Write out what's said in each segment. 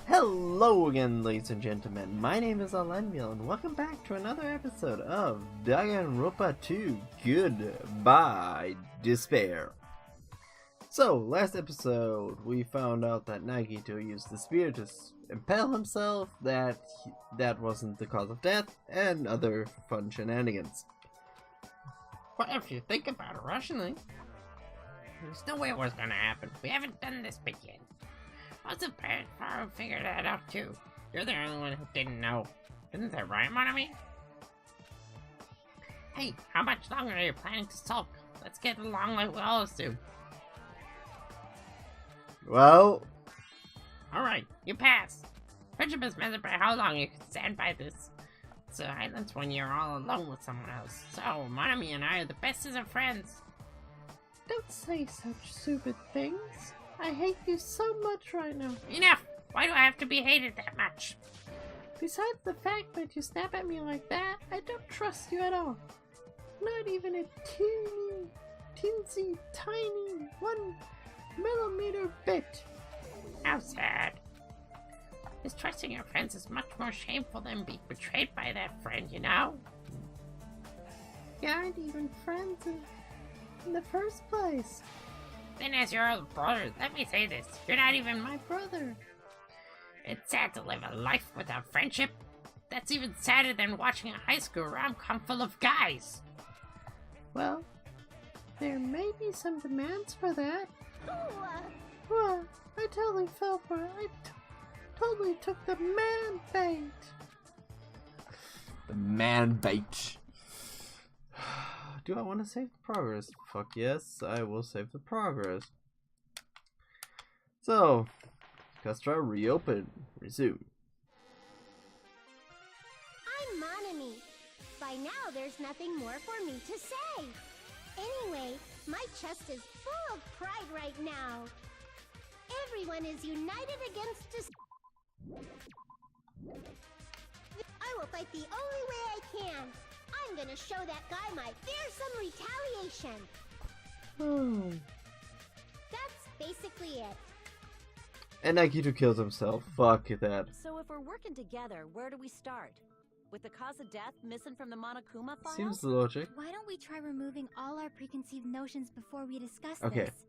Hello again, ladies and gentlemen. My name is Alenville, and welcome back to another episode of Danganronpa 2 Goodbye Despair. So, last episode, we found out that Nagito used the spear to impale himself, that wasn't the cause of death, and other fun shenanigans. Well, if you think about it rationally, there's no way it was gonna happen. We haven't done this bit yet. What's a bad far figured that out too? You're the only one who didn't know. Isn't that right, Monami? Hey, how much longer are you planning to sulk? Let's get along like we always do. Well... Alright, you pass. Friendship is measured by how long you can stand by this silence when you're all alone with someone else. So, Monami and I are the bestest of friends. Don't say such stupid things. I hate you so much right now. Enough! Why do I have to be hated that much? Besides the fact that you snap at me like that, I don't trust you at all. Not even a teensy, tiny 1mm bit. How sad. Mistrusting your friends is much more shameful than being betrayed by that friend, you know? You aren't even friends in the first place. Then as your older brother, let me say this. You're not even my brother. It's sad to live a life without friendship. That's even sadder than watching a high school rom-com full of guys. Well, there may be some demands for that. Well, I totally fell for it. I totally took the man bait. The man bait. Do I want to save the progress? Fuck yes, I will save the progress. So, Castra, reopen, resume. I'm Monami. By now, there's nothing more for me to say. Anyway, my chest is full of pride right now. Everyone is united against us. I will fight the only way I can. I'm gonna show that guy my fearsome retaliation. That's basically it. And Nagito kills himself. Fuck that. So if we're working together, where do we start? With the cause of death missing from the Monokuma file? Seems logic. Why don't we try removing all our preconceived notions before we discuss Okay. this?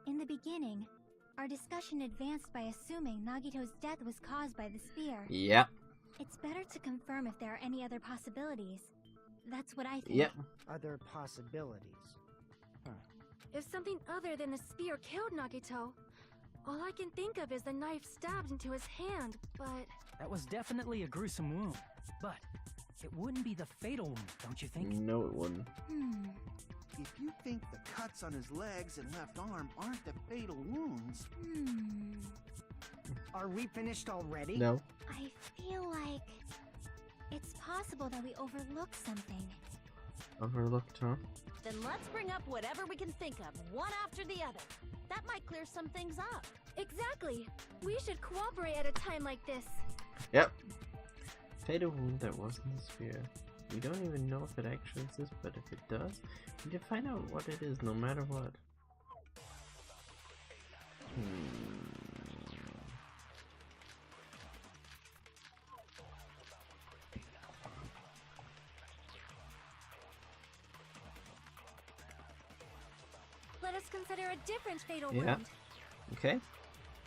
In the beginning, our discussion advanced by assuming Nagito's death was caused by the spear. Yep. It's better to confirm if there are any other possibilities. That's what I think. Yep. Other possibilities. If something other than the spear killed Nagito, all I can think of is the knife stabbed into his hand, but... That was definitely a gruesome wound, but it wouldn't be the fatal wound, don't you think? No, it wouldn't. If you think the cuts on his legs and left arm aren't the fatal wounds... Are we finished already? No. I feel like it's possible that we overlooked something. Overlooked, huh? Then let's bring up whatever we can think of, one after the other. That might clear some things up. Exactly! We should cooperate at a time like this. Yep. Fatal wound that wasn't the spear. We don't even know if it actually exists, but if it does, we can find out what it is no matter what. Let us consider a different fatal Yeah. wound. Okay.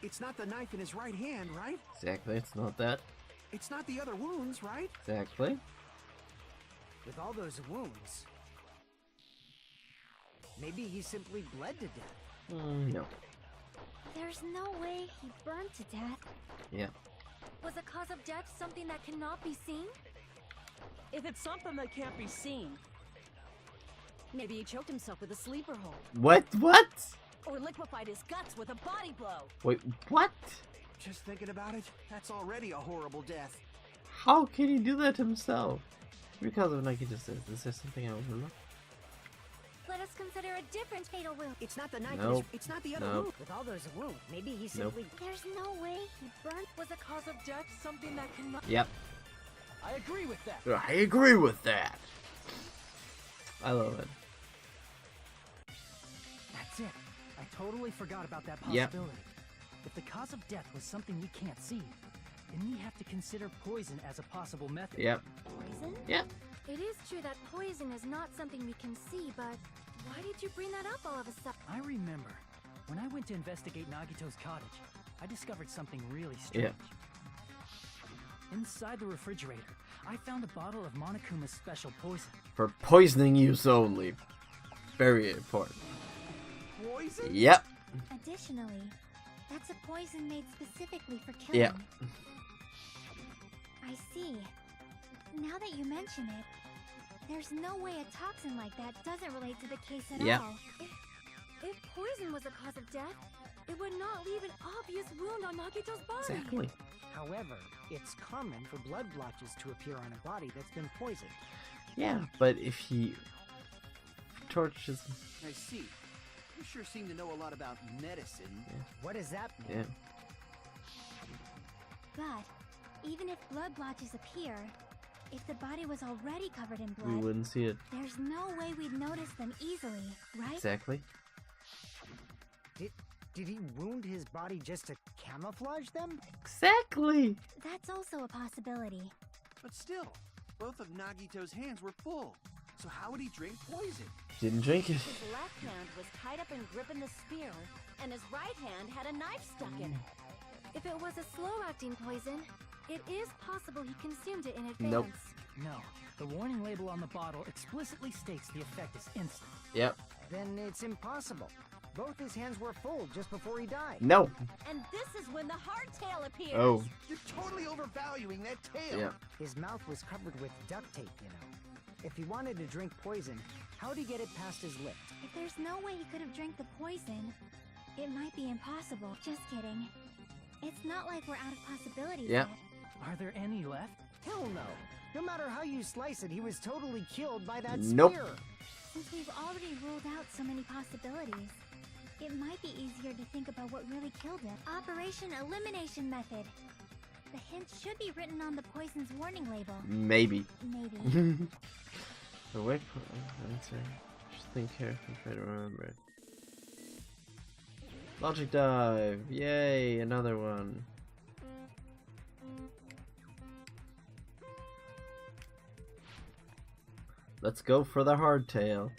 It's not the knife in his right hand, right? Exactly, it's not that. It's not the other wounds, right? Exactly. With all those wounds, maybe he simply bled to death. No. There's no way he burned to death. Yeah. Was the cause of death something that cannot be seen? If it's something that can't be seen, maybe he choked himself with a sleeper hold. What? What? Or liquefied his guts with a body blow. Wait, what? Just thinking about it, that's already a horrible death. How can he do that himself? Because of Nagito's death. Is there something I overlooked? Let us consider a different fatal wound. It's not the knife. Nope. It's not the other Nope. wound. With all those wounds, maybe he simply. There's no way he burned. Was the cause of death something that cannot... Yep. I agree with that. I agree with that. I love it. That's it. I totally forgot about that Yep. possibility. if the cause of death was something we can't see, then we have to consider poison as a possible method. Yep. Poison? Yep. It is true that poison is not something we can see, but why did you bring that up all of a sudden? I remember, when I went to investigate Nagito's cottage, I discovered something really strange. Inside the refrigerator, I found a bottle of Monokuma's special poison. For poisoning use only. Very important. Poison? Yep. Additionally, that's a poison made specifically for killing. Yep. I see. Now that you mention it, there's no way a toxin like that doesn't relate to the case at Yep. all. If poison was the cause of death, it would not leave an obvious wound on Nagito's body. Exactly. However, it's common for blood blotches to appear on a body that's been poisoned. Yeah, but if he torches... I see. You sure seem to know a lot about medicine. What does that mean? Yeah. But even if blood blotches appear, if the body was already covered in We blood, wouldn't see it. there's no way we'd notice them easily, right? Exactly. Did he wound his body just to camouflage them? Exactly. That's also a possibility. But still, both of Nagito's hands were full. So how would he drink poison? Didn't drink it. His left hand was tied up and gripping the spear, and his right hand had a knife stuck in it. If it was a slow-acting poison, it is possible he consumed it in advance. Nope. No, the warning label on the bottle explicitly states the effect is instant. Yep. Then it's impossible. Both his hands were full just before he died. No. And this is when the hardtail appears. Oh. You're totally overvaluing that tail. Yeah. His mouth was covered with duct tape, you know. If he wanted to drink poison, how'd he get it past his lips? If there's no way he could have drank the poison, it might be impossible. Just kidding. It's not like we're out of possibilities Yeah. yet. Are there any left? Hell no. No matter how you slice it, he was totally killed by that Nope. spear. Since we've already ruled out so many possibilities, it might be easier to think about what really killed him. Operation Elimination Method. The hint should be written on the poison's warning label. Maybe. Maybe. The wait for answer. Just think carefully, try to remember it. Logic dive! Yay, another one. Let's go for the hardtail.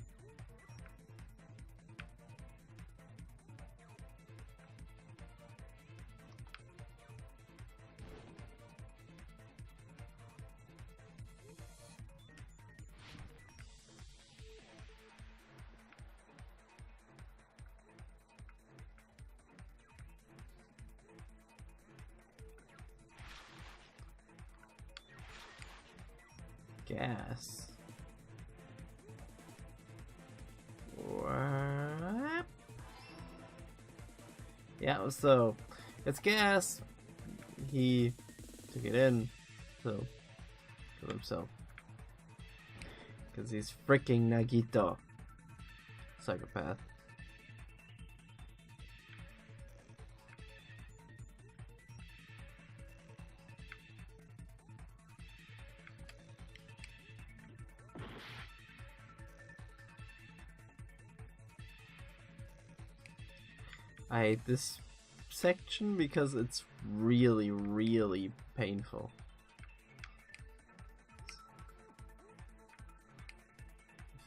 Gas. What? Yeah, so it's gas. He took it in, so killed himself. Because he's freaking Nagito. Psychopath. I hate this section because it's really, really painful.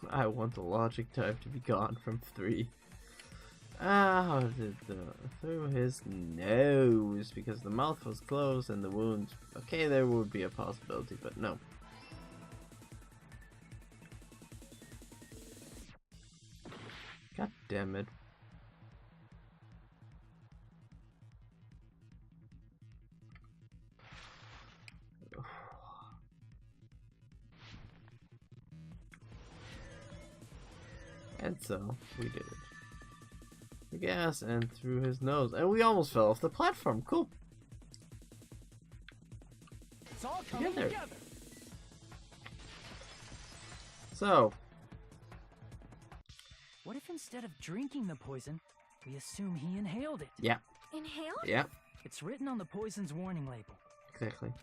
I want the logic type to be gone from 3. How did through his nose, because the mouth was closed and the wounds. Okay, there would be a possibility, but no. God damn it. And so, we did it. The gas and through his nose. And we almost fell off the platform. Cool. It's all coming Together. together. So, What if instead of drinking the poison, we assume he inhaled it? yeah, Inhaled? yeah, It's written on the poison's warning label. exactly.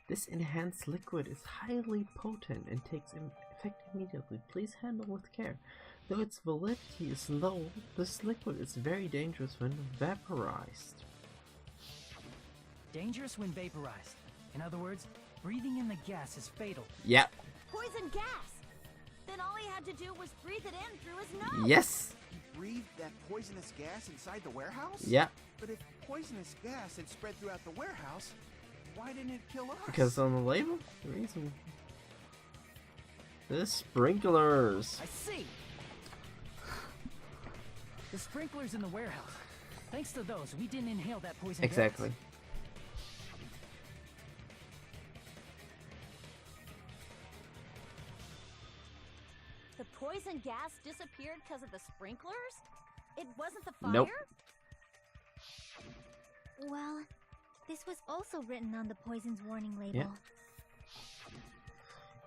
This enhanced liquid is highly potent and takes effect immediately. Please handle with care. Though its validity is low, this liquid is very dangerous when vaporized. Dangerous when vaporized. In other words, breathing in the gas is fatal. Yep. Poison gas! Then all he had to do was breathe it in through his nose! Yes! He breathed that poisonous gas inside the warehouse? Yeah. But if poisonous gas had spread throughout the warehouse, why didn't it kill us? Because on the label? The reason. The sprinklers. I see! The sprinklers in the warehouse. Thanks to those, we didn't inhale that poison Exactly. gas. The poison gas disappeared because of the sprinklers? It wasn't the fire? Nope. Well, this was also written on the poison's warning label. Yeah.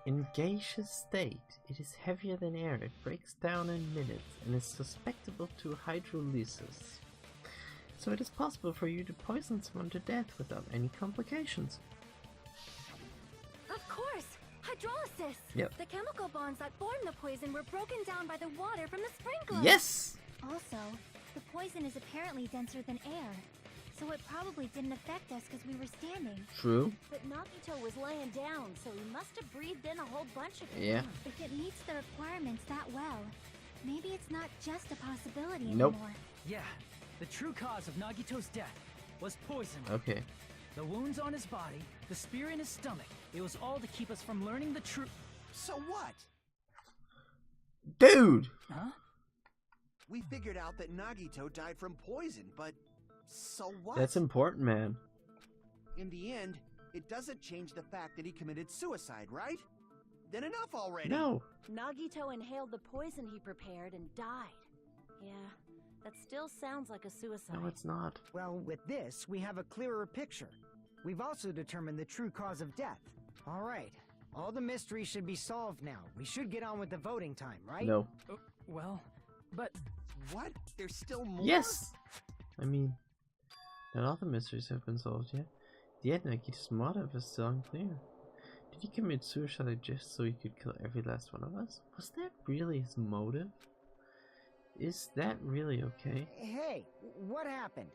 In gaseous state, it is heavier than air. It breaks down in minutes and is susceptible to hydrolysis. So it is possible for you to poison someone to death without any complications. Of course! Hydrolysis! Yep. The chemical bonds that form the poison were broken down by the water from the sprinkler. Yes! Also, the poison is apparently denser than air, so it probably didn't affect us because we were standing. True. But Nagito was laying down, so he must have breathed in a whole bunch of it. Yeah. If it meets the requirements that well, maybe it's not just a possibility Nope. anymore. Yeah, the true cause of Nagito's death was poison. Okay. The wounds on his body, the spear in his stomach, it was all to keep us from learning the truth. So what? Dude! Huh? We figured out that Nagito died from poison, but so what? That's important, man. In the end, it doesn't change the fact that he committed suicide, right? Then enough already. No. Nagito inhaled the poison he prepared and died. Yeah, that still sounds like a suicide. No, it's not. Well, with this, we have a clearer picture. We've also determined the true cause of death. All right. All the mysteries should be solved now. We should get on with the voting time, right? No. Well, but... What? There's still more? Yes! I mean, not all the mysteries have been solved yet. Yet Nagito's motive is still unclear. Did he commit suicide just so he could kill every last one of us? Was that really his motive? Is that really okay? Hey, what happened?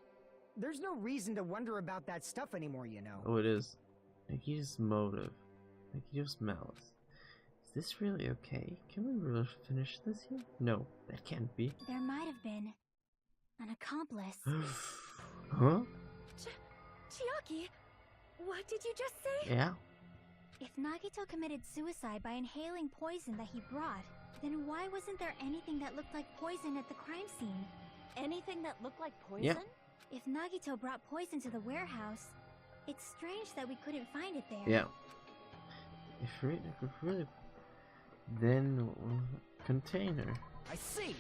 There's no reason to wonder about that stuff anymore, you know. Oh, it is. Nagito's motive. Nagito's malice. Is this really okay? Can we really finish this here? No, that can't be. There might have been an accomplice. Huh? Chiaki, what did you just say? Yeah. If Nagito committed suicide by inhaling poison that he brought, then why wasn't there anything that looked like poison at the crime scene? Anything that looked like poison? Yeah. If Nagito brought poison to the warehouse, it's strange that we couldn't find it there. Yeah. If really... Then... container. I see!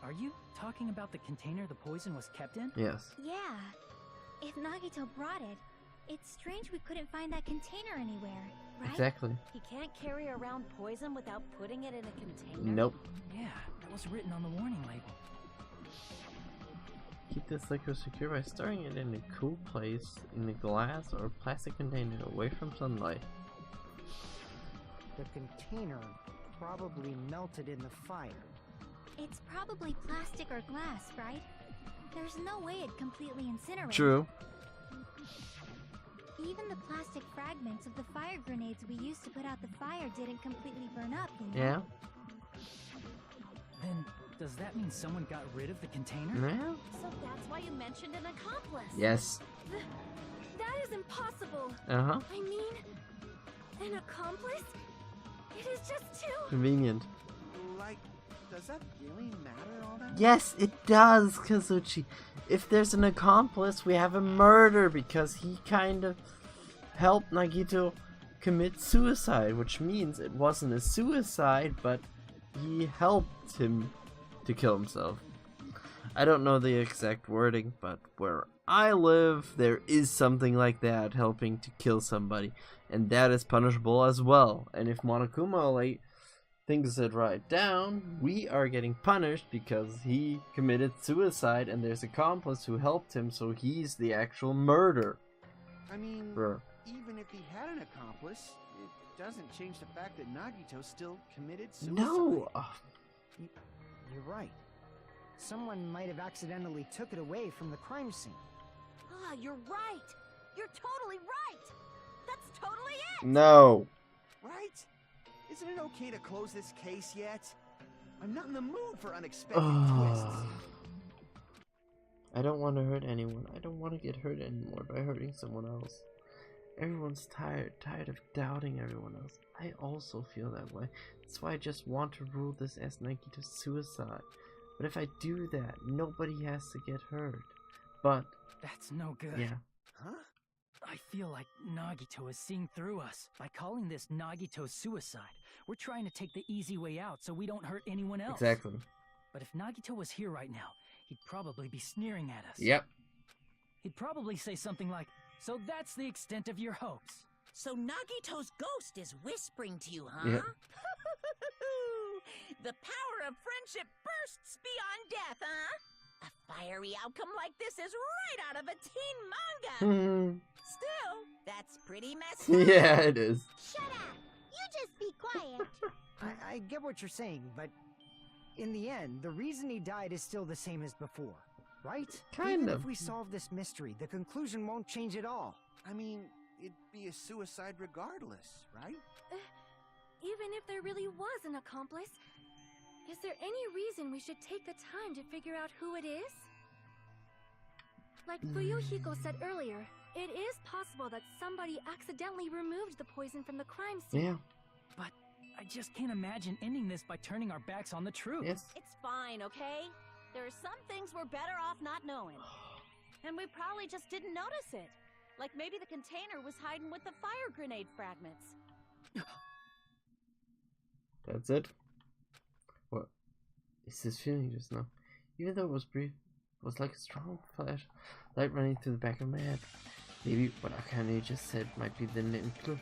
Are you talking about the container the poison was kept in? Yes. Yeah. If Nagito brought it, it's strange we couldn't find that container anywhere, right? Exactly. He can't carry around poison without putting it in a container? Nope. Yeah, that was written on the warning label. Keep this liquid secure by storing it in a cool place in a glass or plastic container away from sunlight. The container probably melted in the fire. It's probably plastic or glass, right? There's no way it completely incinerated. True. Even the plastic fragments of the fire grenades we used to put out the fire didn't completely burn up, you know? Yeah. Then, does that mean someone got rid of the container? Yeah. So that's why you mentioned an accomplice? Yes. That is impossible. Uh-huh. I mean, an accomplice? It is just too... Convenient. Like, does that really matter, all that? Yes, it does, Kazuchi. If there's an accomplice, we have a murder because he kind of helped Nagito commit suicide, which means it wasn't a suicide, but he helped him to kill himself. I don't know the exact wording, but where I live, there is something like that, helping to kill somebody, and that is punishable as well. And if Monokuma thinks it right down, we are getting punished because he committed suicide and there's an accomplice who helped him, so he's the actual murderer. I mean, even if he had an accomplice, it doesn't change the fact that Nagito still committed suicide. No! You're right. Someone might have accidentally took it away from the crime scene. Ah, you're right. You're totally right. That's totally it. No! Right? Isn't it okay to close this case yet? I'm not in the mood for unexpected twists. I don't want to hurt anyone. I don't want to get hurt anymore by hurting someone else. Everyone's tired of doubting everyone else. I also feel that way. That's why I just want to rule this as Nagito's suicide. But if I do that, nobody has to get hurt. But That's no good. yeah. Huh? I feel like Nagito is seeing through us. By calling this Nagito's suicide, we're trying to take the easy way out so we don't hurt anyone else. Exactly. But if Nagito was here right now, he'd probably be sneering at us. Yep. He'd probably say something like, "So that's the extent of your hoax." So Nagito's ghost is whispering to you, huh? Yep. The power of friendship bursts beyond death, huh? A fiery outcome like this is right out of a teen manga. Still, that's pretty messed up. Yeah, it is. Shut up! You just be quiet. I get what you're saying, but in the end, the reason he died is still the same as before, right? Kind Even of. if we solve this mystery, the conclusion won't change at all. I mean, it'd be a suicide regardless, right? Even if there really was an accomplice, is there any reason we should take the time to figure out who it is? Like Fuyuhiko said earlier, it is possible that somebody accidentally removed the poison from the crime scene. Yeah. But I just can't imagine ending this by turning our backs on the truth. Yes. It's fine, okay? There are some things we're better off not knowing. And we probably just didn't notice it. Like maybe the container was hiding with the fire grenade fragments. That's it. What is this feeling just now? Even though it was brief, it was like a strong flash, light running through the back of my head. Maybe what Akane just said might be the name clue.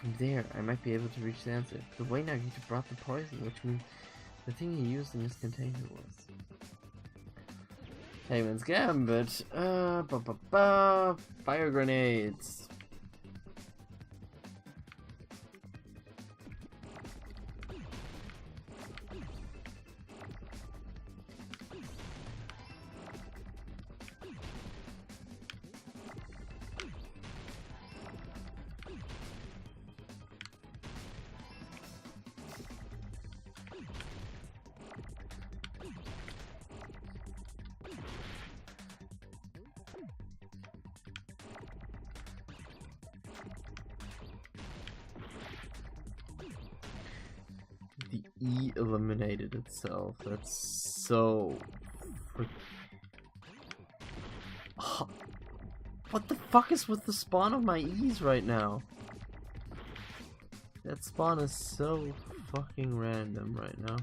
From there, I might be able to reach the answer. The way Nagito brought the poison, which means the thing he used in this container was Haman's Gambit. Fire grenades. The E eliminated itself. That's so... What the fuck is with the spawn of my E's right now? That spawn is so fucking random right now.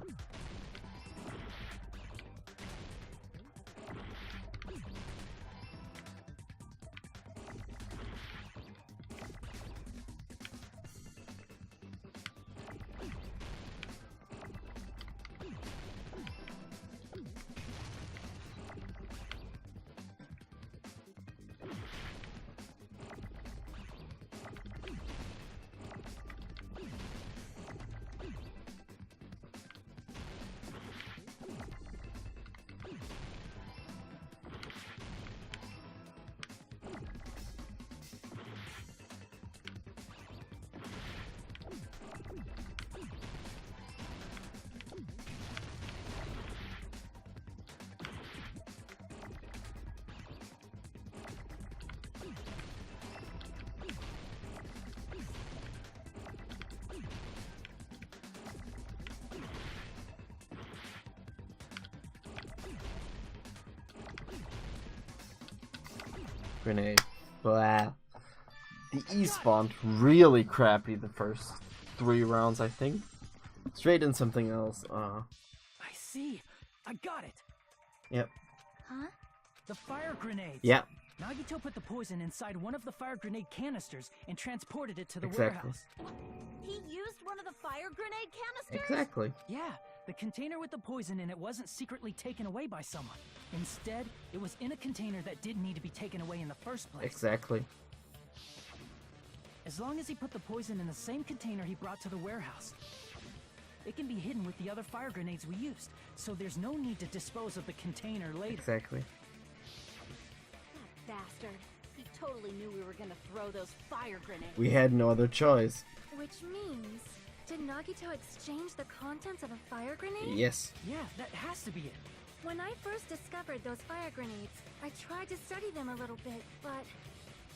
Grenade. Blah. The E spawned really crappy the first 3 rounds, I think. Straight in something else. I see. I got it. Yep. Huh? The fire grenades. Yep. Nagito put the poison inside one of the fire grenade canisters and transported it to the Exactly. warehouse. He used one of the fire grenade canisters? Exactly. Yeah, the container with the poison in it wasn't secretly taken away by someone. Instead, it was in a container that didn't need to be taken away in the first place. Exactly. As long as he put the poison in the same container he brought to the warehouse. It can be hidden with the other fire grenades we used, so there's no need to dispose of the container later. Exactly. That bastard. He totally knew we were gonna throw those fire grenades. We had no other choice. Which means, did Nagito exchange the contents of a fire grenade? Yes. Yeah, that has to be it. When I first discovered those fire grenades, I tried to study them a little bit, but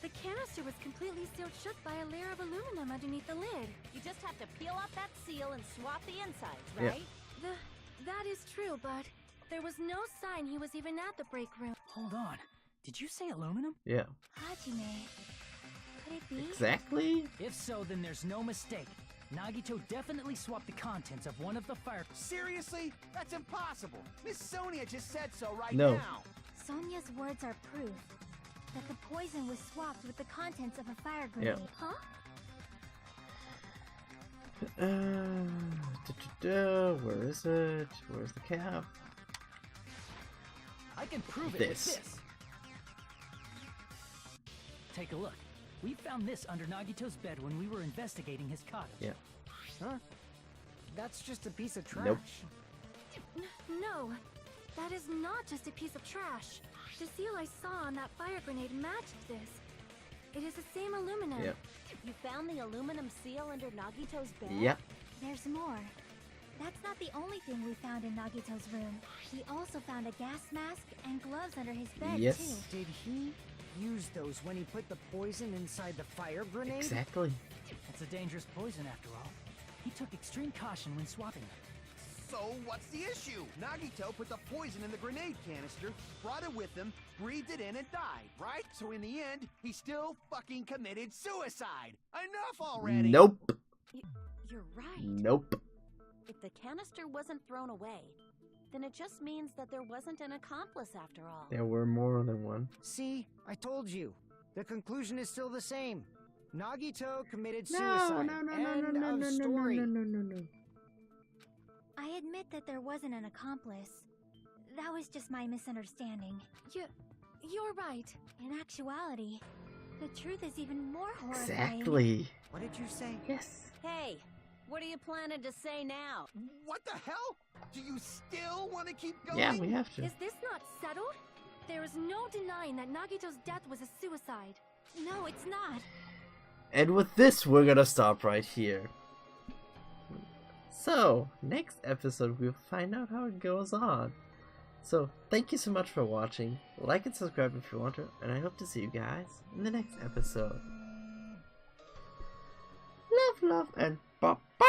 the canister was completely sealed shut by a layer of aluminum underneath the lid. You just have to peel off that seal and swap the insides, Yeah. right? That is true, but there was no sign he was even at the break room. Hold on. Did you say aluminum? Yeah. Hajime. Could it be? Exactly. If so, then there's no mistake. Nagito definitely swapped the contents of one of the fire... Seriously? That's impossible. Miss Sonia just said so right No. now. Sonia's words are proof that the poison was swapped with the contents of a fire grenade. Huh? Where is it? Where's the cap? I can prove it This. with this. Take a look. We found this under Nagito's bed when we were investigating his cottage. Yeah. Huh? That's just a piece of trash. Nope. No, that is not just a piece of trash. The seal I saw on that fire grenade matched this. It is the same aluminum. Yep. You found the aluminum seal under Nagito's bed? Yep. There's more. That's not the only thing we found in Nagito's room. We also found a gas mask and gloves under his bed, Yes. too. Did he use those when he put the poison inside the fire grenade? Exactly. It's a dangerous poison after all. He took extreme caution when swapping them. So what's the issue? Nagito put the poison in the grenade canister, brought it with him, breathed it in and died, right? So in the end, he still fucking committed suicide. Enough already! Nope. You're right. Nope. If the canister wasn't thrown away, then it just means that there wasn't an accomplice after all. There were more than one. See, I told you. The conclusion is still the same. Nagito committed No, suicide. no, no, no, End no, no, of no, no, story. no, no, no, no. I admit that there wasn't an accomplice. That was just my misunderstanding. You're right. In actuality, the truth is even more horrifying. Exactly. What did you say? Yes. Hey, what are you planning to say now? What the hell? Do you still want to keep going? Yeah, we have to. Is this not settled? There is no denying that Nagito's death was a suicide. No, it's not. And with this, we're gonna stop right here. So, next episode, we'll find out how it goes on. So, thank you so much for watching. Like and subscribe if you want to, and I hope to see you guys in the next episode. Love, and bye-bye!